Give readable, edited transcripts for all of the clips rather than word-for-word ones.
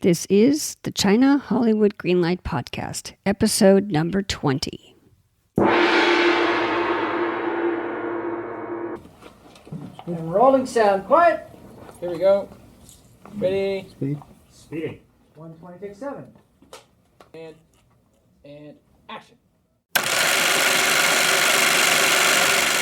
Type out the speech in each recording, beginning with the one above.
This is the China-Hollywood Greenlight podcast, episode number 20. And rolling sound. Quiet. Here we go. Ready. Speeding. 120, take 7. And action.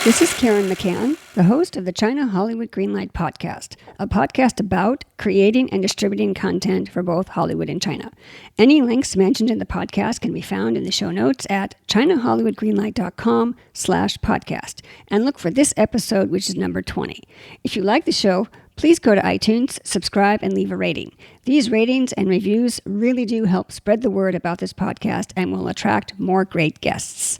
This is Karen McCann, the host of the China-Hollywood Greenlight podcast, a podcast about creating and distributing content for both Hollywood and China. Any links mentioned in the podcast can be found in the show notes at chinahollywoodgreenlight.com/podcast. And look for this episode, which is number 20. If you like the show, please go to iTunes, subscribe, and leave a rating. These ratings and reviews really do help spread the word about this podcast and will attract more great guests.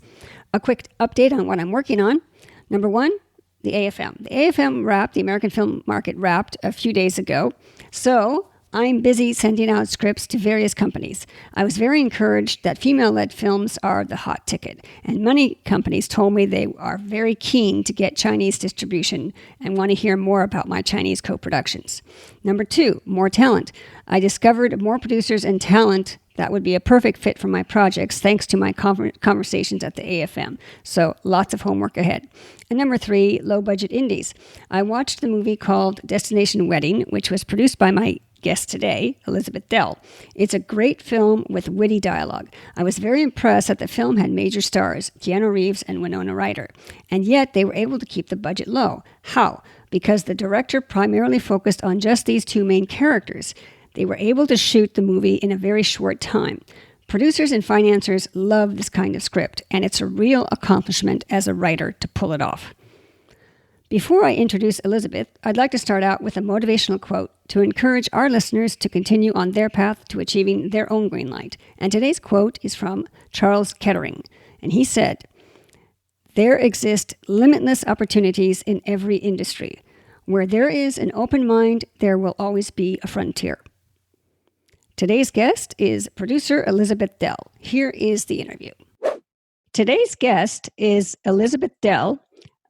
A quick update on what I'm working on. Number one, the AFM. The AFM wrapped, the American film market wrapped a few days ago. So I'm busy sending out scripts to various companies. I was very encouraged that female-led films are the hot ticket. And many companies told me they are very keen to get Chinese distribution and want to hear more about my Chinese co-productions. Number two, more talent. I discovered more producers and talent that would be a perfect fit for my projects thanks to my conversations at the AFM. So lots of homework ahead. And number three, low-budget indies. I watched the movie called Destination Wedding, which was produced by my guest today, Elizabeth Dell. It's a great film with witty dialogue. I was very impressed that the film had major stars, Keanu Reeves and Winona Ryder. And yet they were able to keep the budget low. How? Because the director primarily focused on just these two main characters. They were able to shoot the movie in a very short time. Producers and financiers love this kind of script, and it's a real accomplishment as a writer to pull it off. Before I introduce Elizabeth, I'd like to start out with a motivational quote to encourage our listeners to continue on their path to achieving their own green light. And today's quote is from Charles Kettering, and he said, "There exist limitless opportunities in every industry. Where there is an open mind, there will always be a frontier." Today's guest is producer Elizabeth Dell. Here is the interview. Today's guest is Elizabeth Dell.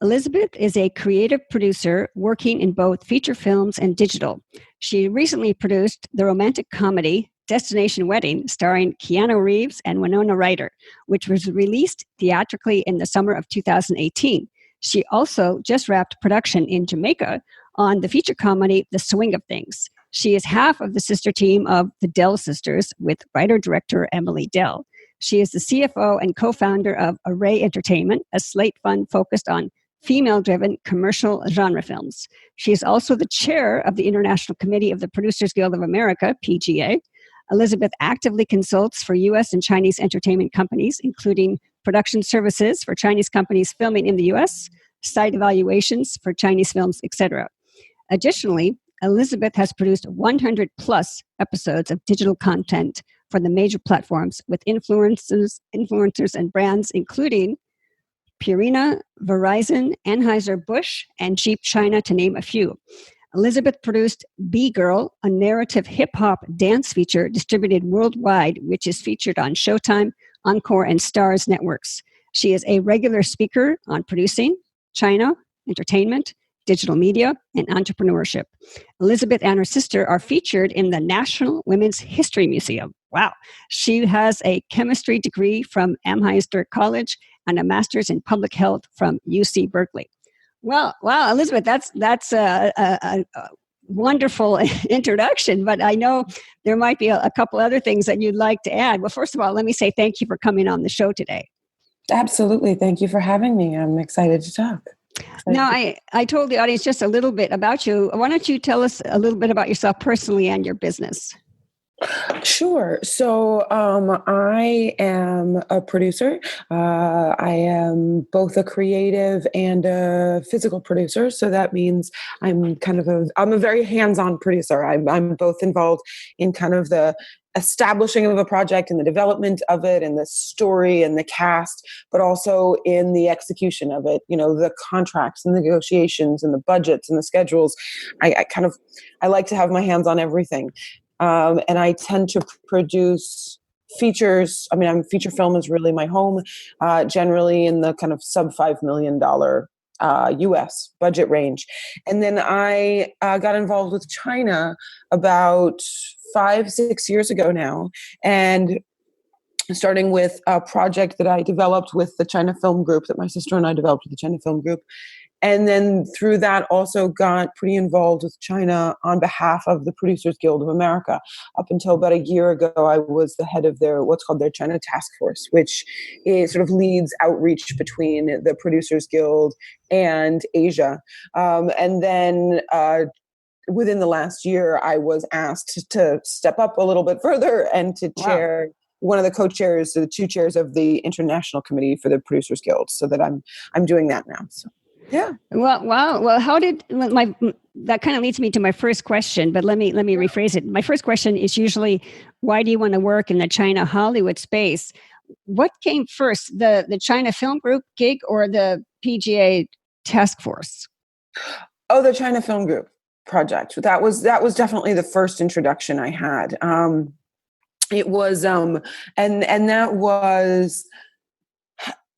Elizabeth is a creative producer working in both feature films and digital. She recently produced the romantic comedy Destination Wedding, starring Keanu Reeves and Winona Ryder, which was released theatrically in the summer of 2018. She also just wrapped production in Jamaica on the feature comedy The Swing of Things. She is half of the sister team of the Dell sisters with writer-director Emily Dell. She is the CFO and co-founder of Array Entertainment, a slate fund focused on female-driven commercial genre films. She is also the chair of the International Committee of the Producers Guild of America, PGA. Elizabeth actively consults for U.S. and Chinese entertainment companies, including production services for Chinese companies filming in the U.S., site evaluations for Chinese films, etc. Additionally, Elizabeth has produced 100-plus episodes of digital content for the major platforms with influencers and brands including Purina, Verizon, Anheuser-Busch, and Jeep China, to name a few. Elizabeth produced B-Girl, a narrative hip-hop dance feature distributed worldwide, which is featured on Showtime, Encore, and Starz networks. She is a regular speaker on producing, China, entertainment, digital media, and entrepreneurship. Elizabeth and her sister are featured in the National Women's History Museum. Wow. She has a chemistry degree from Amherst College and a master's in public health from UC Berkeley. Well, wow, Elizabeth, that's a wonderful introduction, but I know there might be a couple other things that you'd like to add. Well, first of all, let me say thank you for coming on the show today. Absolutely. Thank you for having me. I'm excited to talk. Now, I told the audience just a little bit about you. Why don't you tell us a little bit about yourself personally and your business? Sure. So I am a producer. I am both a creative and a physical producer. So that means I'm a very hands-on producer. I'm both involved in kind of the establishing of a project and the development of it and the story and the cast, but also in the execution of it, the contracts and the negotiations and the budgets and the schedules. I like to have my hands on everything. And I tend to produce features. Feature film is really my home, generally in the kind of sub $5 million US budget range. And then I got involved with China about 5-6 years ago now. And starting with a project that I developed with the China Film Group, that my sister and I developed with the China Film Group. And then through that also got pretty involved with China on behalf of the Producers Guild of America. Up until about a year ago, I was the head of their what's called their China Task Force, which is sort of leads outreach between the Producers Guild and Asia. And then within the last year, I was asked to step up a little bit further and to chair one of the co-chairs, the two chairs of the International Committee for the Producers Guild, so that I'm doing that now. So, yeah. Well, wow. Well, how did that kind of leads me to my first question, but let me rephrase it. My first question is usually, why do you want to work in the China Hollywood space? What came first, the China Film Group gig or the PGA task force? Oh, the China Film Group project. That was definitely the first introduction I had. It was, and that was,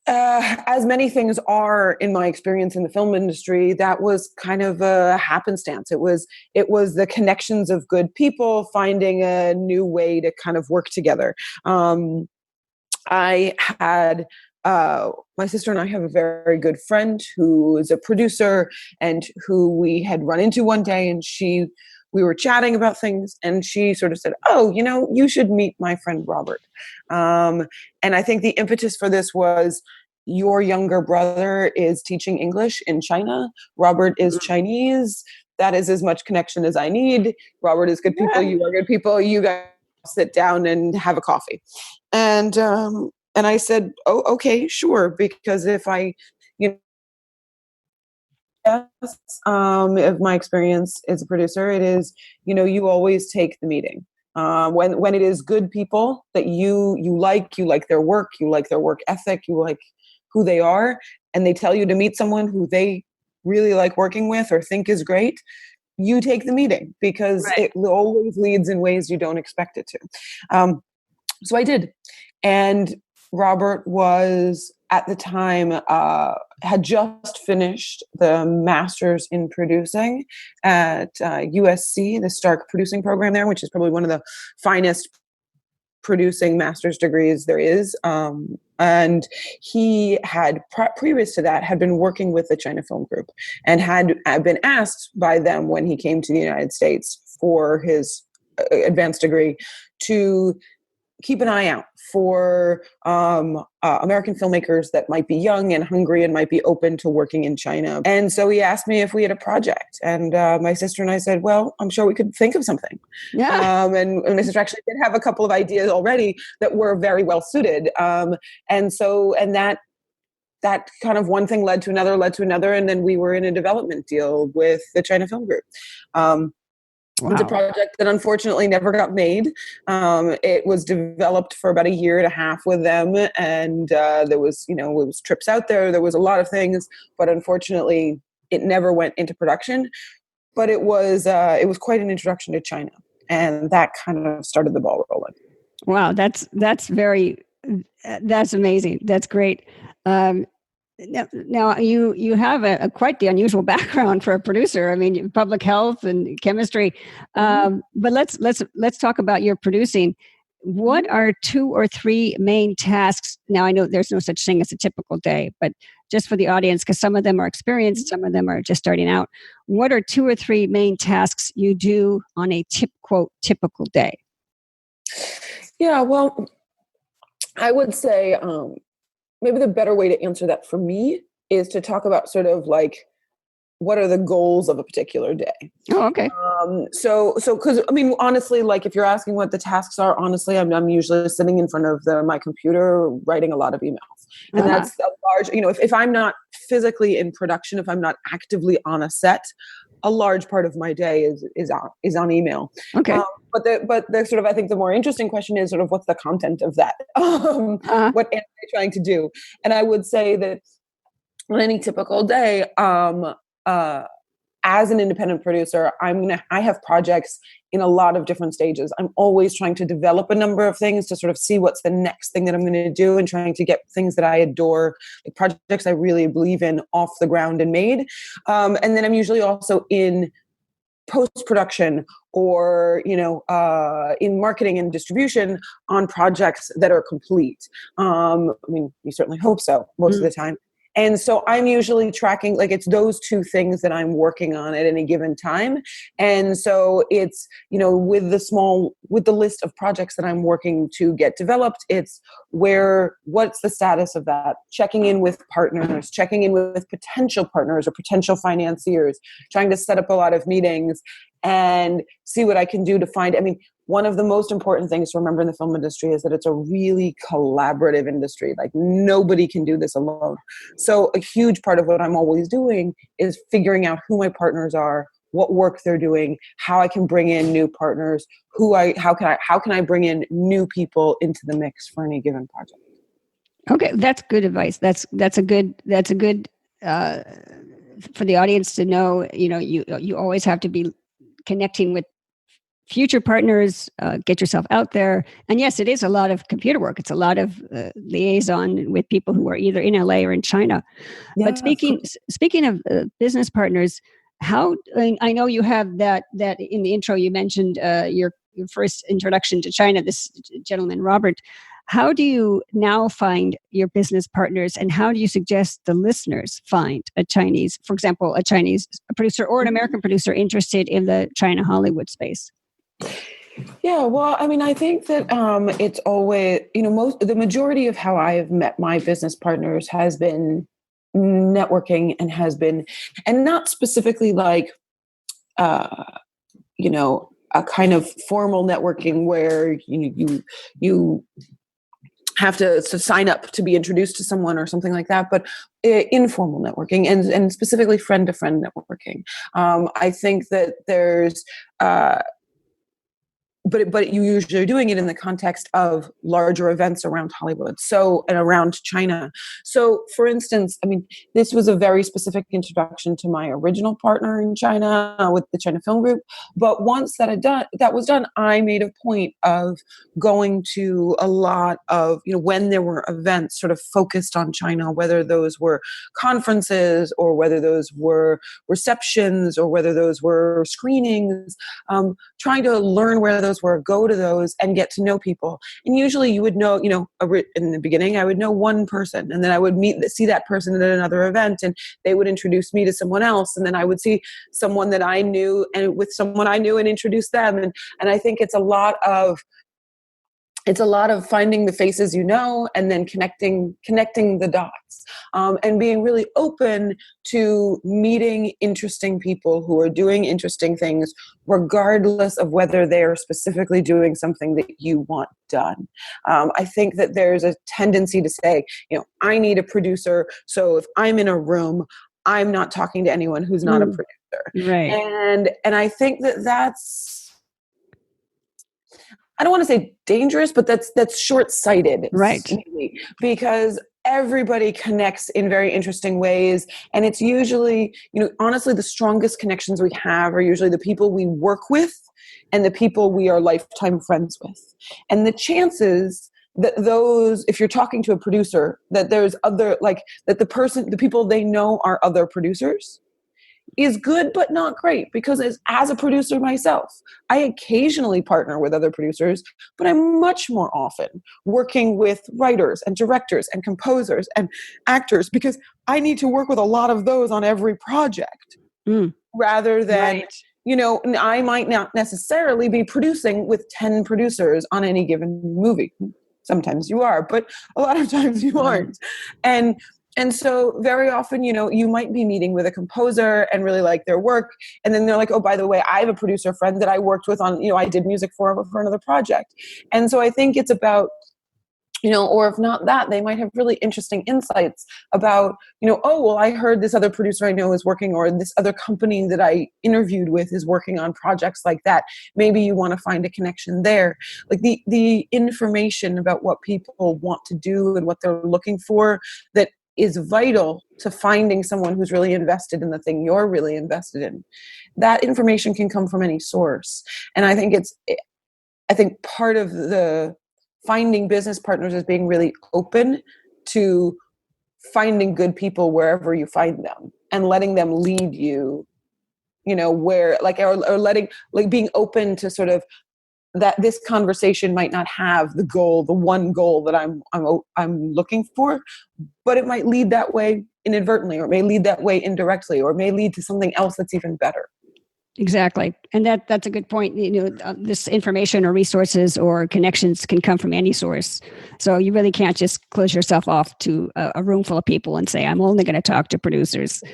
as many things are in my experience in the film industry, that was kind of a happenstance. It was the connections of good people finding a new way to kind of work together. I had my sister and I have a very good friend who is a producer and who we had run into one day, and we were chatting about things, and she sort of said, "Oh, you should meet my friend Robert." And I think the impetus for this was, your younger brother is teaching English in China. Robert is Chinese. That is as much connection as I need. Robert is good people. You are good people. You guys sit down and have a coffee. And I said, "Oh, okay, sure." Because if I, of my experience as a producer, it is, you always take the meeting. When it is good people that you like their work, you like their work ethic, you like who they are, and they tell you to meet someone who they really like working with or think is great, you take the meeting, because it always leads in ways you don't expect it to. So I did. And Robert was, at the time, had just finished the master's in producing at USC, the Stark producing program there, which is probably one of the finest producing master's degrees there is. And he had, previous to that, had been working with the China Film Group and had been asked by them when he came to the United States for his advanced degree to keep an eye out for American filmmakers that might be young and hungry and might be open to working in China. And so he asked me if we had a project. And my sister and I said, well, I'm sure we could think of something. Yeah. And my sister actually did have a couple of ideas already that were very well suited. And that kind of one thing led to another. And then we were in a development deal with the China Film Group. Wow. It's a project that unfortunately never got made. It was developed for about a year and a half with them, and there was, it was trips out there. There was a lot of things, but unfortunately, it never went into production. But it was quite an introduction to China, and that kind of started the ball rolling. Wow, that's amazing. That's great. Now you have quite the unusual background for a producer. I mean, public health and chemistry. But let's talk about your producing. What are 2 or 3 main tasks? Now, I know there's no such thing as a typical day, but just for the audience, because some of them are experienced, some of them are just starting out. What are 2 or 3 main tasks you do on a typical day? Yeah, well, I would say maybe the better way to answer that for me is to talk about sort of like, what are the goals of a particular day? Oh, okay. So, because I mean, honestly, like if you're asking what the tasks are, honestly, I'm usually sitting in front of my computer writing a lot of emails, and that's a large. If I'm not physically in production, if I'm not actively on a set, a large part of my day is on email. Okay. But the sort of, I think the more interesting question is sort of, what's the content of that? What am I trying to do? And I would say that on any typical day, as an independent producer, I have projects in a lot of different stages. I'm always trying to develop a number of things to sort of see what's the next thing that I'm going to do, and trying to get things that I adore, like projects I really believe in, off the ground and made. And then I'm usually also in post-production or, in marketing and distribution on projects that are complete. You certainly hope so most of the time. And so I'm usually tracking, like, it's those two things that I'm working on at any given time. And so it's, with the list of projects that I'm working to get developed, it's what's the status of that? Checking in with partners, checking in with potential partners or potential financiers, trying to set up a lot of meetings and see what I can do to find. One of the most important things to remember in the film industry is that it's a really collaborative industry. Like, nobody can do this alone. So a huge part of what I'm always doing is figuring out who my partners are, what work they're doing, how I can bring in new partners, how can I bring in new people into the mix for any given project. Okay, that's good advice. That's a good for the audience to know. You always have to be connecting with future partners, get yourself out there. And yes, it is a lot of computer work. It's a lot of liaison with people who are either in LA or in China. Yeah. But speaking of business partners, I know you have that in the intro you mentioned your first introduction to China, this gentleman, Robert. How do you now find your business partners, and how do you suggest the listeners find a Chinese producer or an American producer interested in the China-Hollywood space? Yeah, well, I think that it's always, the majority of how I have met my business partners has been networking, and not specifically like, a kind of formal networking where you have to sign up to be introduced to someone or something like that, but informal networking and specifically friend-to-friend networking. I think that there's but you usually are doing it in the context of larger events around Hollywood, and around China. So, for instance, this was a very specific introduction to my original partner in China with the China Film Group. But once that was done, I made a point of going to a lot of, when there were events sort of focused on China, whether those were conferences or whether those were receptions or whether those were screenings, trying to learn where those were, go to those and get to know people. And usually you would know, in the beginning, I would know one person, and then I would see that person at another event, and they would introduce me to someone else. And then I would see someone that I knew and with someone I knew and introduce them. And I think it's a lot of finding the faces and then connecting the dots, and being really open to meeting interesting people who are doing interesting things, regardless of whether they're specifically doing something that you want done. I think that there's a tendency to say, I need a producer, so if I'm in a room, I'm not talking to anyone who's not a producer. Right. And I think that's, I don't want to say dangerous, but that's short-sighted. Right. Because everybody connects in very interesting ways. And it's usually, honestly, the strongest connections we have are usually the people we work with and the people we are lifetime friends with. And the chances that if you're talking to a producer, that there's the people they know are other producers, is good, but not great, because as a producer myself, I occasionally partner with other producers, but I'm much more often working with writers and directors and composers and actors, because I need to work with a lot of those on every project, rather than, I might not necessarily be producing with 10 producers on any given movie. Sometimes you are, but a lot of times you aren't. And so very often, you might be meeting with a composer and really like their work. And then they're like, oh, by the way, I have a producer friend that I worked with on, I did music for another project. And so I think it's about, or if not that, they might have really interesting insights about, oh, well, I heard this other producer I know is working, or this other company that I interviewed with is working on projects like that. Maybe you want to find a connection there. Like the information about what people want to do and what they're looking for, that is vital to finding someone who's really invested in the thing you're really invested in. That information can come from any source. And I think part of the finding business partners is being really open to finding good people wherever you find them and letting them lead you, where or letting, being open to sort of that this conversation might not have the one goal that I'm looking for, but it might lead that way inadvertently, or it may lead that way indirectly, or it may lead to something else that's even better. Exactly. And that's a good point. This information or resources or connections can come from any source. So you really can't just close yourself off to a room full of people and say, I'm only going to talk to producers.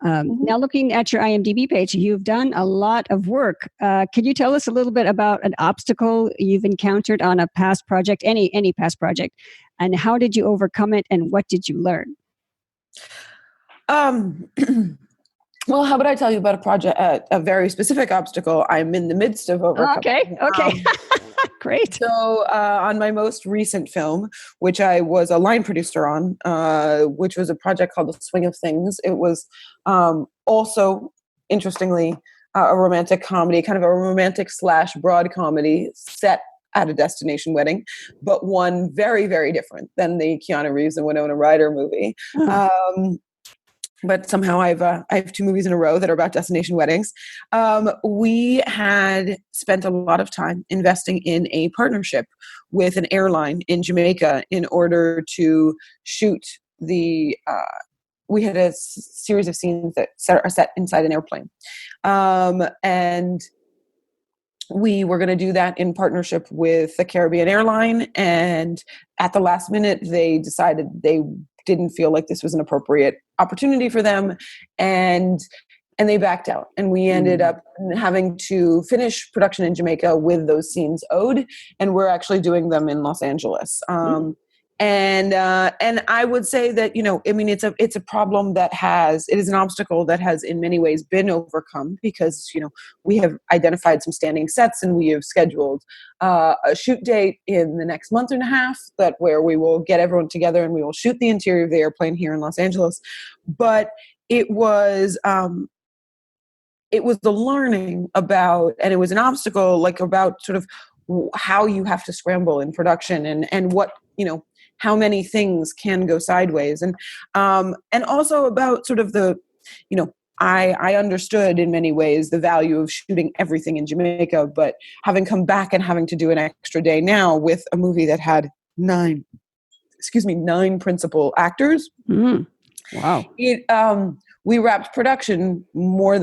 Now, looking at your IMDb page, you've done a lot of work. Could you tell us a little bit about an obstacle you've encountered on a past project, any past project, and how did you overcome it, and what did you learn? Well, how about I tell you about a project, a very specific obstacle I'm in the midst of overcoming. Okay. Great. So on my most recent film, which I was a line producer on, which was a project called The Swing of Things, it was also, interestingly, a romantic comedy, kind of a romantic / broad comedy set at a destination wedding, but one very, very different than the Keanu Reeves and Winona Ryder movie. But somehow I have 2 movies in a row that are about destination weddings. We had spent a lot of time investing in a partnership with an airline in Jamaica in order to shoot we had a series of scenes that are set inside an airplane. And we were going to do that in partnership with the Caribbean airline. And at the last minute, they decided they didn't feel like this was an appropriate opportunity for them, and they backed out, and we ended up having to finish production in Jamaica with those scenes owed, and we're actually doing them in Los Angeles. And I would say that, it's a problem it is an obstacle that has in many ways been overcome because, we have identified some standing sets, and we have scheduled a shoot date in the next month and a half where we will get everyone together and we will shoot the interior of the airplane here in Los Angeles. But it was the learning about, and it was an obstacle about sort of how you have to scramble in production and what, how many things can go sideways. And also about sort of the, I understood in many ways the value of shooting everything in Jamaica, but having come back and having to do an extra day now with a movie that had 9 principal actors. Wow. We wrapped production let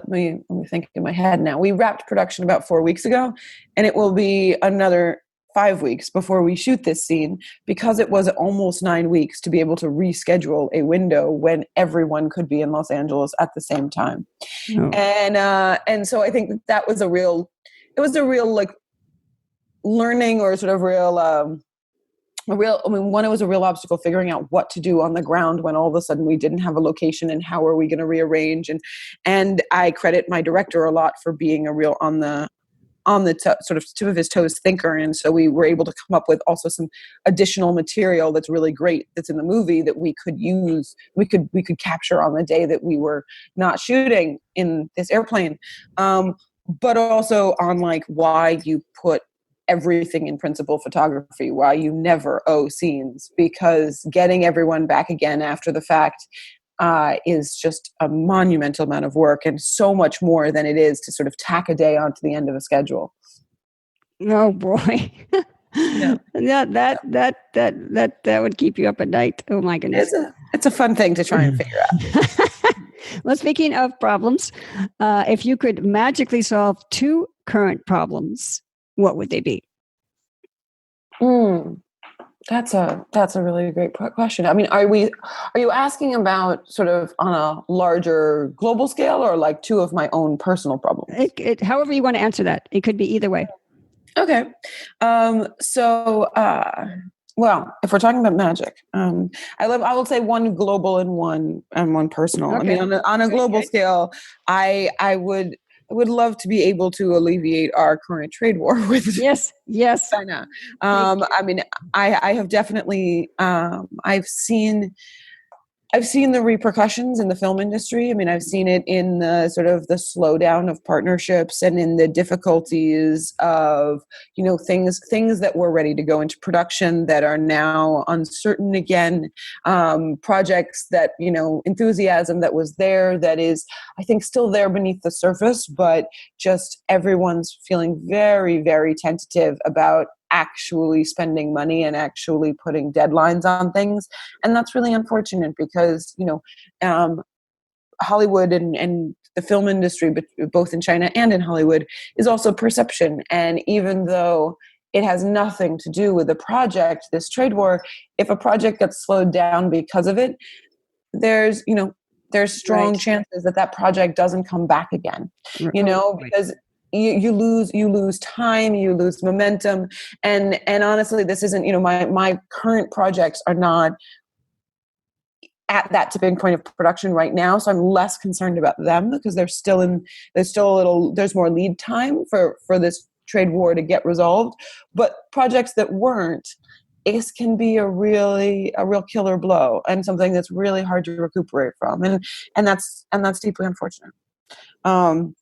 me think in my head now. We wrapped production about 4 weeks ago, and it will be another 5 weeks before we shoot this scene, because it was almost 9 weeks to be able to reschedule a window when everyone could be in Los Angeles at the same time. And so I think that was a real learning, or sort of one, it was a real obstacle figuring out what to do on the ground when all of a sudden we didn't have a location, and how are we going to rearrange. And I credit my director a lot for being a real on the sort of tip of his toes thinker. And so we were able to come up with also some additional material that's really great that's in the movie that we could use, we could capture on the day that we were not shooting in this airplane. But also on why you put everything in principal photography, why you never owe scenes, because getting everyone back again after the fact is just a monumental amount of work, and so much more than it is to sort of tack a day onto the end of a schedule. Oh boy. Yeah. That would keep you up at night. Oh my goodness. It's a fun thing to try and figure out. Well, speaking of problems, if you could magically solve 2 current problems, what would they be? That's a really great question. I mean, are you asking about sort of on a larger global scale, or 2 of my own personal problems? However you want to answer that. It could be either way. Okay. Well, if we're talking about magic, I will say 1 global and one personal. Okay. I mean, on a global scale, I would would love to be able to alleviate our current trade war with Yes, yes. China. I mean, I have definitely, I've seen the repercussions in the film industry. I mean, I've seen it in the sort of the slowdown of partnerships and in the difficulties of, things that were ready to go into production that are now uncertain again. Projects that, enthusiasm that was there, that is, I think, still there beneath the surface, but just everyone's feeling very, very tentative about actually spending money and actually putting deadlines on things. And that's really unfortunate because, Hollywood and the film industry, but both in China and in Hollywood, is also perception. And even though it has nothing to do with the project, this trade war, if a project gets slowed down because of it, there's strong chances that project doesn't come back again, because you lose time, you lose momentum. And honestly, this isn't, my current projects are not at that tipping point of production right now. So I'm less concerned about them because there's more lead time for this trade war to get resolved. But projects that weren't, it can be a real killer blow and something that's really hard to recuperate from. And that's deeply unfortunate. And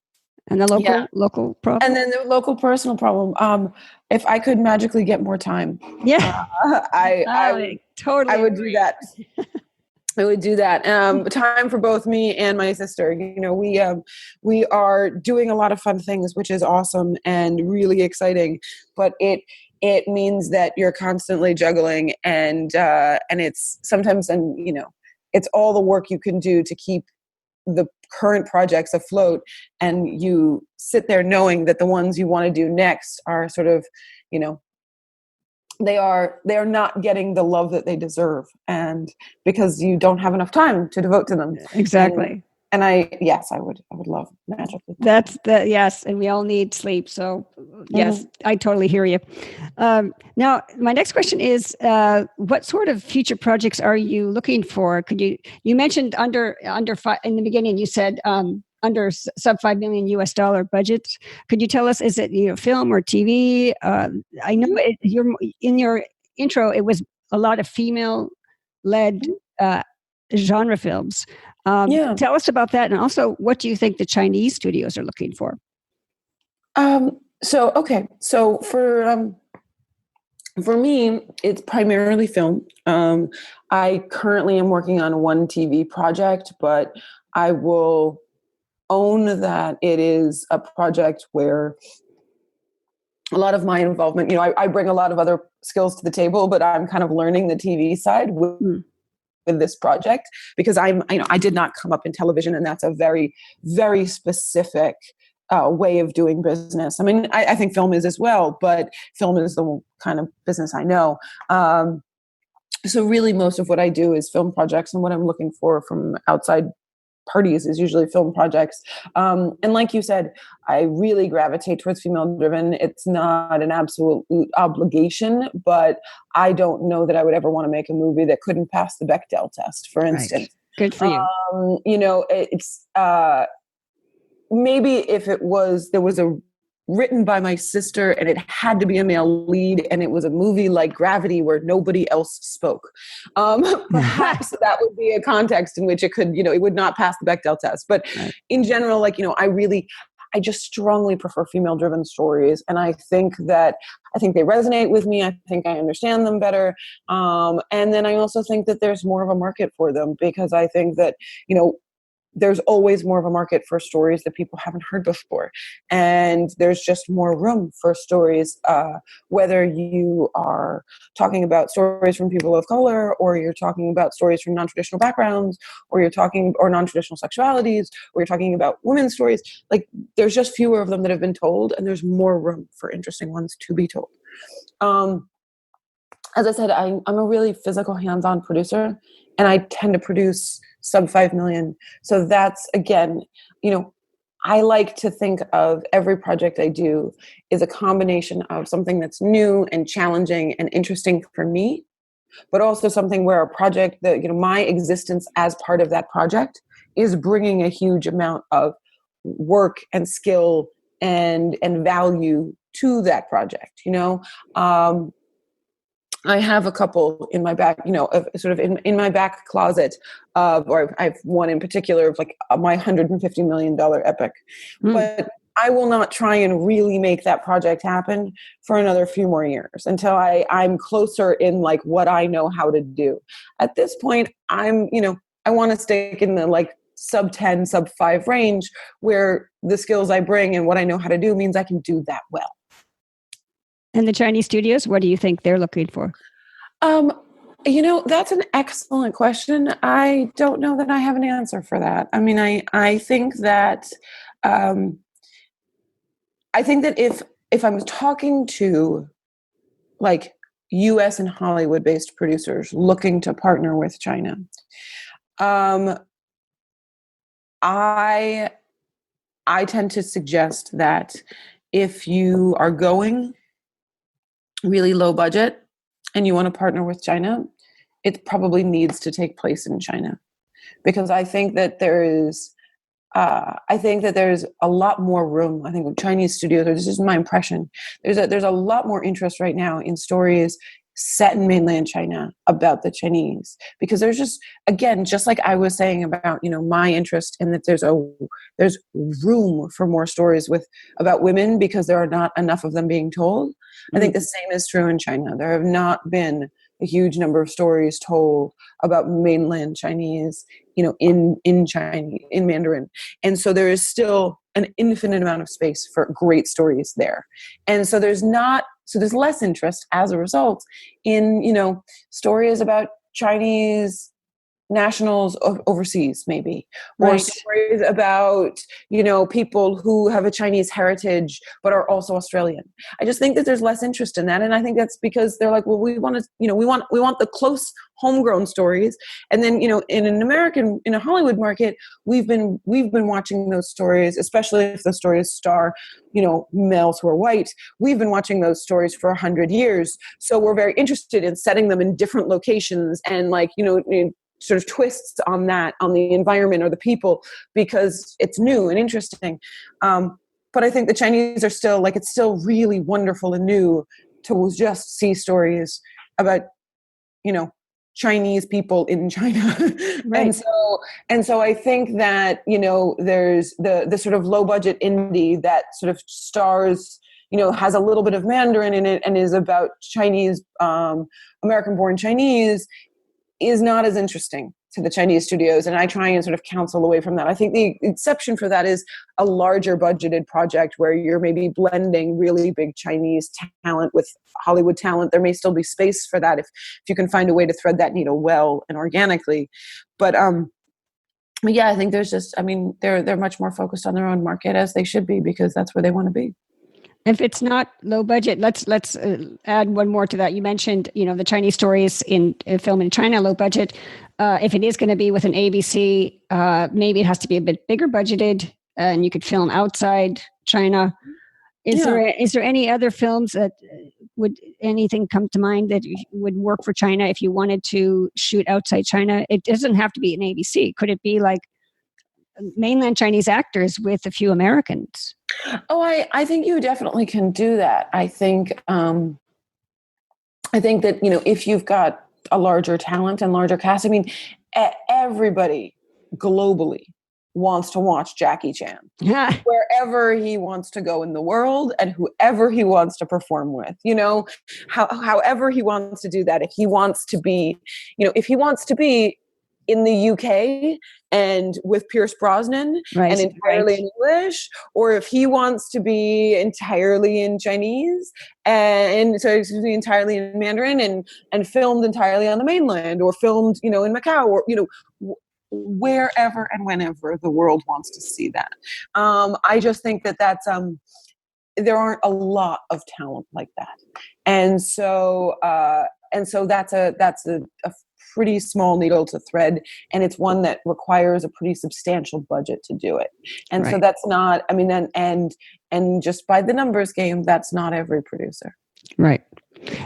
the local problem. And then the local personal problem. If I could magically get more time, I totally would agree. do that. I would do that. Time for both me and my sister. We are doing a lot of fun things, which is awesome and really exciting. But it means that you're constantly juggling, and it's sometimes, it's all the work you can do to keep the current projects afloat, and you sit there knowing that the ones you want to do next are sort of, they are not getting the love that they deserve, and because you don't have enough time to devote to them. Exactly. And I would love magic. Yes, and we all need sleep. So yes, I totally hear you. Now, my next question is, what sort of future projects are you looking for? You mentioned under five in the beginning, you said under sub $5 million US budgets. Could you tell us, is it film or TV? I know in your intro, it was a lot of female led genre films. Tell us about that, and also, what do you think the Chinese studios are looking for? So for me, it's primarily film. I currently am working on one TV project, but I will own that it is a project where a lot of my involvement, I bring a lot of other skills to the table, but I'm kind of learning the TV side with this project, because I did not come up in television, and that's a very, very specific way of doing business. I mean, I think film is as well, but film is the kind of business I know. So really most of what I do is film projects, and what I'm looking for from outside parties is usually film projects. And like you said, I really gravitate towards female driven. It's not an absolute obligation, but I don't know that I would ever want to make a movie that couldn't pass the Bechdel test, for instance. Right. Good for you. It's maybe if there was a written by my sister and it had to be a male lead, and it was a movie like Gravity where nobody else spoke, perhaps that would be a context in which it could, it would not pass the Bechdel test. But in general, I just strongly prefer female driven stories. And I think they resonate with me. I think I understand them better. And then I also think that there's more of a market for them, because I think that, there's always more of a market for stories that people haven't heard before. And there's just more room for stories, whether you are talking about stories from people of color, or you're talking about stories from non-traditional backgrounds, or non-traditional sexualities, or you're talking about women's stories. Like, there's just fewer of them that have been told, and there's more room for interesting ones to be told. As I said, I'm a really physical, hands-on producer, and I tend to produce sub 5 million. So that's, again, I like to think of every project I do is a combination of something that's new and challenging and interesting for me, but also something where a project that, my existence as part of that project is bringing a huge amount of work and skill and value to that project. I have a couple in my back, sort of in my back closet, or I have one in particular of like my $150 million epic. But I will not try and really make that project happen for another few more years until I'm closer in like what I know how to do. At this point, I want to stick in the like sub 10, sub 5 range where the skills I bring and what I know how to do means I can do that well. And the Chinese studios, what do you think they're looking for? That's an excellent question. I don't know that I have an answer for that. I mean, I think that if I'm talking to like US and Hollywood based producers looking to partner with China, I tend to suggest that if you are going really low budget and you want to partner with China, it probably needs to take place in China, because I think that there's a lot more room. I think with Chinese studios, or this is my impression, there's a lot more interest right now in stories set in mainland China about the Chinese, because there's just like I was saying about my interest in that there's room for more stories about women because there are not enough of them being told. I think the same is true in China. There have not been a huge number of stories told about mainland Chinese, in Chinese, in Mandarin. And so there is still an infinite amount of space for great stories there. And so there's less interest as a result in, stories about Chinese nationals overseas, maybe, or Right. stories about people who have a Chinese heritage but are also Australian. I just think that there's less interest in that, and I think that's because they're like, well, we want to, we want the close homegrown stories, and then in a Hollywood market, we've been watching those stories, especially if the stories star males who are white. We've been watching those stories for 100 years, so we're very interested in setting them in different locations and sort of twists on the environment or the people, because it's new and interesting. But I think the Chinese are still it's still really wonderful and new to just see stories about, Chinese people in China. Right. And so I think that, there's the sort of low budget indie that sort of stars, has a little bit of Mandarin in it and is about Chinese, American born Chinese, is not as interesting to the Chinese studios. And I try and sort of counsel away from that. I think the exception for that is a larger budgeted project where you're maybe blending really big Chinese talent with Hollywood talent. There may still be space for that if you can find a way to thread that needle well and organically. But yeah, I think they're much more focused on their own market, as they should be, because that's where they want to be. If it's not low budget, let's add one more to that. You mentioned, the Chinese stories in film in China, low budget. If it is going to be with an ABC, maybe it has to be a bit bigger budgeted, and you could film outside China. Is there any other films that would anything come to mind that would work for China if you wanted to shoot outside China? It doesn't have to be an ABC. Could it be like mainland Chinese actors with a few Americans? Oh, I think you definitely can do that. I think that, if you've got a larger talent and larger cast, everybody globally wants to watch Jackie Chan wherever he wants to go in the world and whoever he wants to perform with, however he wants to do that. If he wants to be, in the UK and with Pierce Brosnan and entirely in English, or if he wants to be entirely in Chinese and so entirely in Mandarin and filmed entirely on the mainland, or filmed, in Macau, or, wherever and whenever the world wants to see that. I just think that that's, there aren't a lot of talent like that. And so that's a pretty small needle to thread, and it's one that requires a pretty substantial budget to do it. And so that's not, and just by the numbers game, that's not every producer. Right.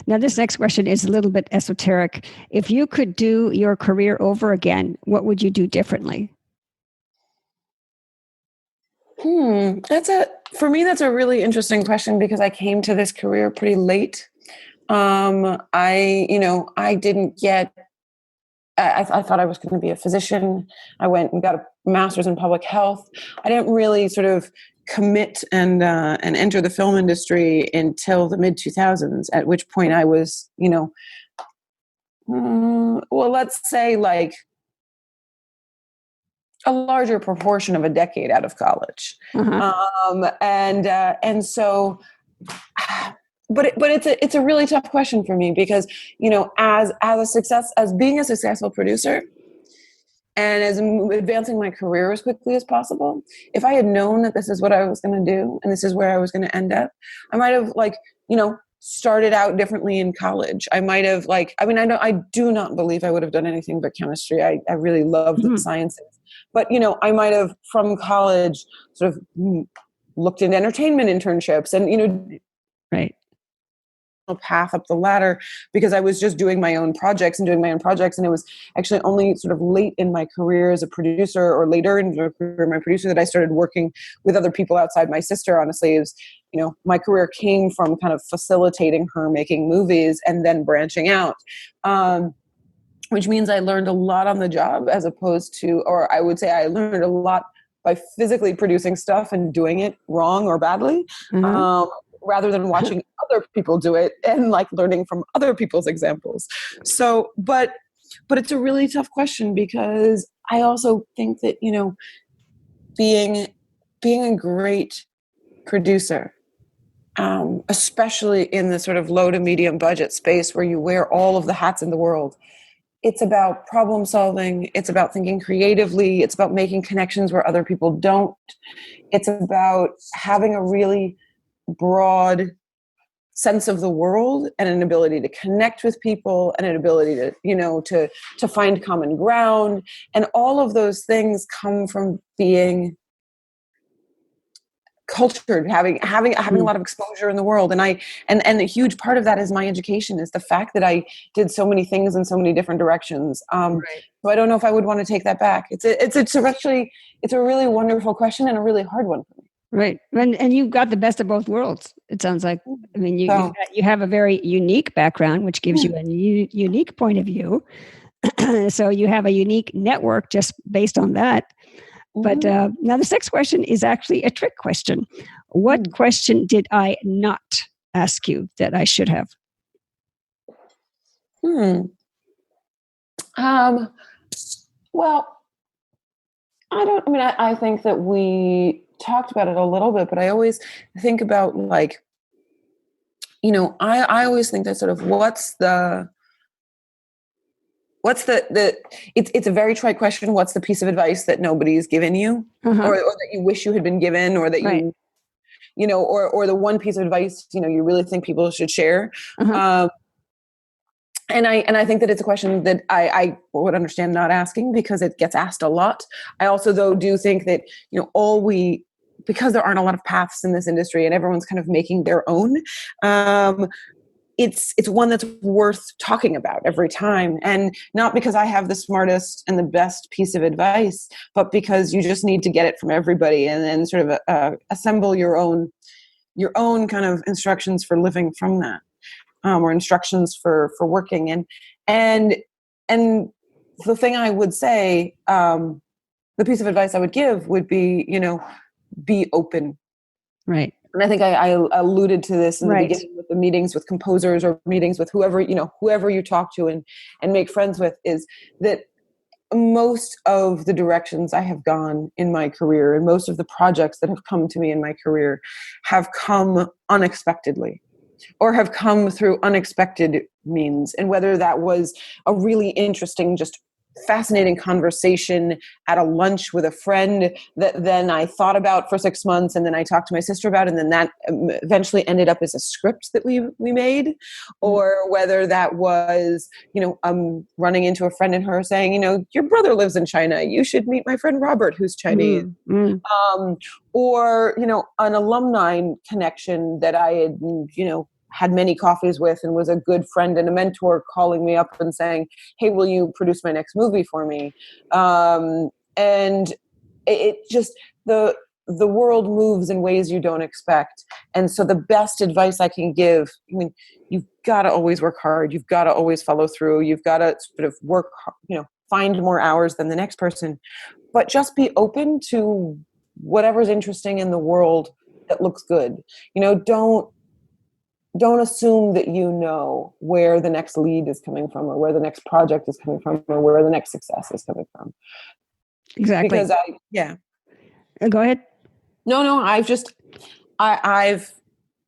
Now, this next question is a little bit esoteric. If you could do your career over again, what would you do differently? For me, that's a really interesting question because I came to this career pretty late. I didn't get, I thought I was going to be a physician. I went and got a master's in public health. I didn't really sort of commit and enter the film industry until the mid 2000s, at which point I was, well, let's say like a larger proportion of a decade out of college. And so, but it's a really tough question for me because, as being a successful producer and as advancing my career as quickly as possible, if I had known that this is what I was going to do and this is where I was going to end up, I might have started out differently in college. I might have I do not believe I would have done anything but chemistry. I really loved the sciences. But, I might have from college sort of looked into entertainment internships and, right. path up the ladder because I was just doing my own projects. And it was actually only sort of late in my career as a producer or later in the career of my producer that I started working with other people outside my sister. Honestly, my career came from kind of facilitating her making movies and then branching out. Which means I learned a lot on the job as opposed to, or I would say I learned a lot by physically producing stuff and doing it wrong or badly, rather than watching other people do it and like learning from other people's examples. So, but it's a really tough question because I also think that, being a great producer, especially in the sort of low to medium budget space where you wear all of the hats in the world, it's about problem solving. It's about thinking creatively. It's about making connections where other people don't. It's about having a really broad sense of the world and an ability to connect with people and an ability to, to find common ground. And all of those things come from being cultured, having a lot of exposure in the world. And a huge part of that is my education, is the fact that I did so many things in so many different directions. So I don't know if I would want to take that back. It's a really wonderful question and a really hard one for me. Right. And you got the best of both worlds. It sounds like, I mean, you have a very unique background, which gives you a unique point of view. So you have a unique network just based on that. But now the next question is actually a trick question. What question did I not ask you that I should have? Well, I think that we talked about it a little bit, but I always think about I always think that sort of it's a very trite question. What's the piece of advice that nobody's given you or that you wish you had been given or that or the one piece of advice, you really think people should share. And I think that it's a question that I would understand not asking because it gets asked a lot. I also, though, do think that, because there aren't a lot of paths in this industry and everyone's kind of making their own, it's one that's worth talking about every time. And not because I have the smartest and the best piece of advice, but because you just need to get it from everybody and then sort of assemble your own kind of instructions for living from that, or instructions for working. And the thing I would say, the piece of advice I would give would be, be open. Right. And I think I alluded to this in the beginning with the meetings with composers or meetings with whoever you talk to and make friends with, is that most of the directions I have gone in my career and most of the projects that have come to me in my career have come unexpectedly or have come through unexpected means. And whether that was a really interesting, just fascinating conversation at a lunch with a friend that then I thought about for 6 months and then I talked to my sister about, and then that eventually ended up as a script that we made, or whether that was, running into a friend and her saying, your brother lives in China, you should meet my friend Robert, who's Chinese. Or, an alumni connection that I had many coffees with and was a good friend and a mentor calling me up and saying, hey, will you produce my next movie for me? And it just, the world moves in ways you don't expect. And so the best advice I can give, I mean, you've got to always work hard. You've got to always follow through. You've got to sort of work, find more hours than the next person, but just be open to whatever's interesting in the world that looks good. Don't assume that you know where the next lead is coming from, or where the next project is coming from, or where the next success is coming from. Exactly. Because Go ahead. No,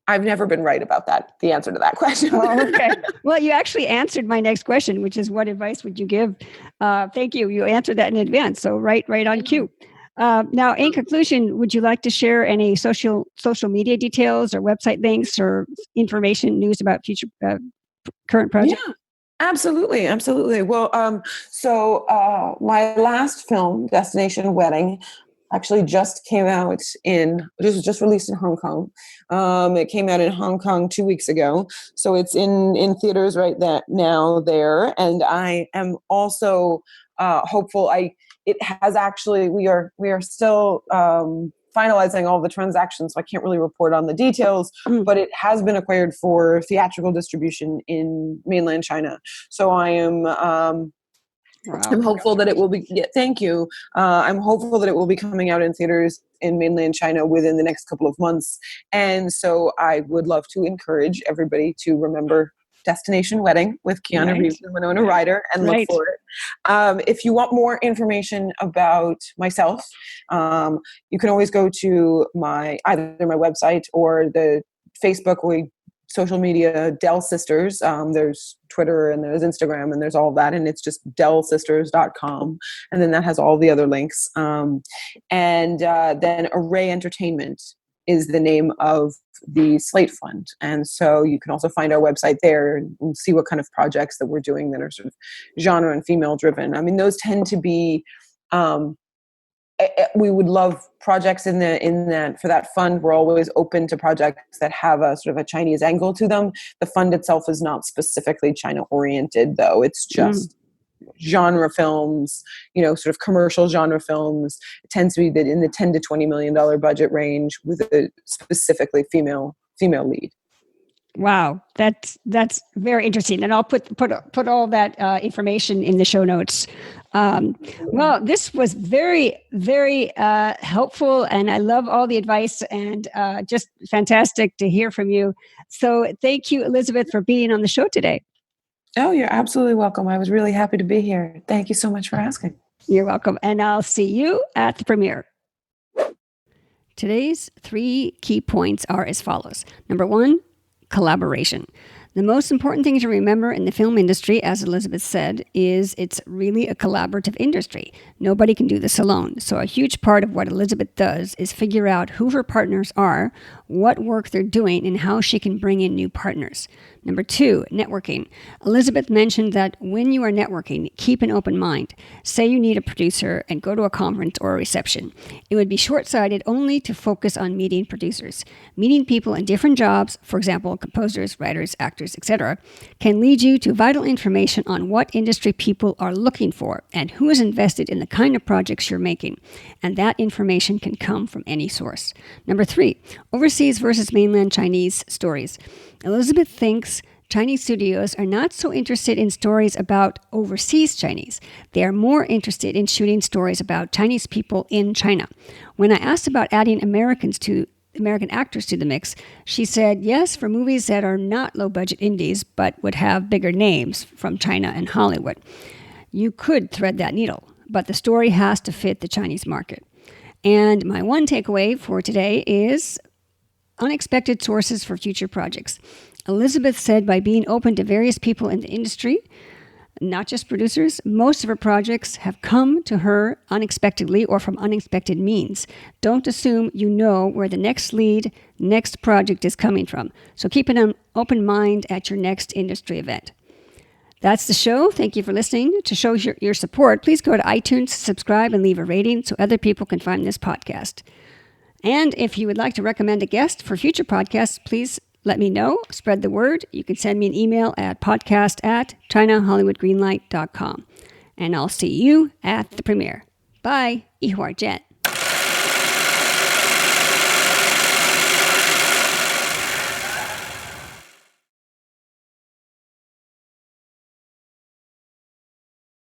I've never been right about that. The answer to that question. Oh, okay. Well, you actually answered my next question, which is, what advice would you give? Thank you. You answered that in advance. So right on cue. Now, in conclusion, would you like to share any social media details or website links or information, news about future current projects? Yeah, absolutely. Well, so my last film, Destination Wedding, actually just came out just released in Hong Kong. It came out in Hong Kong 2 weeks ago. So it's in theaters right now there. And I am also hopeful. It has actually, we are still finalizing all the transactions, so I can't really report on the details, but it has been acquired for theatrical distribution in mainland China. So I am I'm hopeful that it will be. Yeah, thank you. I'm hopeful that it will be coming out in theaters in mainland China within the next couple of months. And so I would love to encourage everybody to remember Destination Wedding with Keanu Reeves and Winona Ryder and look for it. If you want more information about myself, you can always go to either my website or the Facebook social media, Dell Sisters. There's Twitter and there's Instagram and there's all of that. And it's just dellsisters.com. And then that has all the other links. And then Array Entertainment is the name of the Slate Fund. And so you can also find our website there and see what kind of projects that we're doing that are sort of genre and female driven. I mean, those tend to be, we would love projects in that for that fund. We're always open to projects that have a sort of a Chinese angle to them. The fund itself is not specifically China oriented, though. It's just genre films, sort of commercial genre films. It tends to be that in the $10 to $20 million budget range with a specifically female lead. Wow, that's very interesting, and I'll put all that information in the show notes. Well, this was very, very helpful, and I love all the advice, and just fantastic to hear from you. So, thank you, Elizabeth, for being on the show today. Oh, you're absolutely welcome. I was really happy to be here. Thank you so much for asking. You're welcome, and I'll see you at the premiere. Today's 3 key points are as follows. Number 1. Collaboration. The most important thing to remember in the film industry, as Elizabeth said, is it's really a collaborative industry. Nobody can do this alone. So a huge part of what Elizabeth does is figure out who her partners are, what work they're doing, and how she can bring in new partners. Number 2, networking. Elizabeth mentioned that when you are networking, keep an open mind. Say you need a producer and go to a conference or a reception. It would be short-sighted only to focus on meeting producers. Meeting people in different jobs, for example, composers, writers, actors, etc., can lead you to vital information on what industry people are looking for and who is invested in the kind of projects you're making. And that information can come from any source. Number 3, overseas versus mainland Chinese stories. Elizabeth thinks Chinese studios are not so interested in stories about overseas Chinese. They are more interested in shooting stories about Chinese people in China. When I asked about adding American actors to the mix, she said yes for movies that are not low-budget indies but would have bigger names from China and Hollywood. You could thread that needle, but the story has to fit the Chinese market. And my one takeaway for today is unexpected sources for future projects. Elizabeth said by being open to various people in the industry, not just producers, most of her projects have come to her unexpectedly or from unexpected means. Don't assume you know where the next project is coming from. So keep an open mind at your next industry event. That's the show. Thank you for listening. To show your support, please go to iTunes, subscribe, and leave a rating so other people can find this podcast. And if you would like to recommend a guest for future podcasts, please let me know. Spread the word. You can send me an email at podcast@China-Hollywood Greenlight.com. And I'll see you at the premiere. Bye. 一会儿见.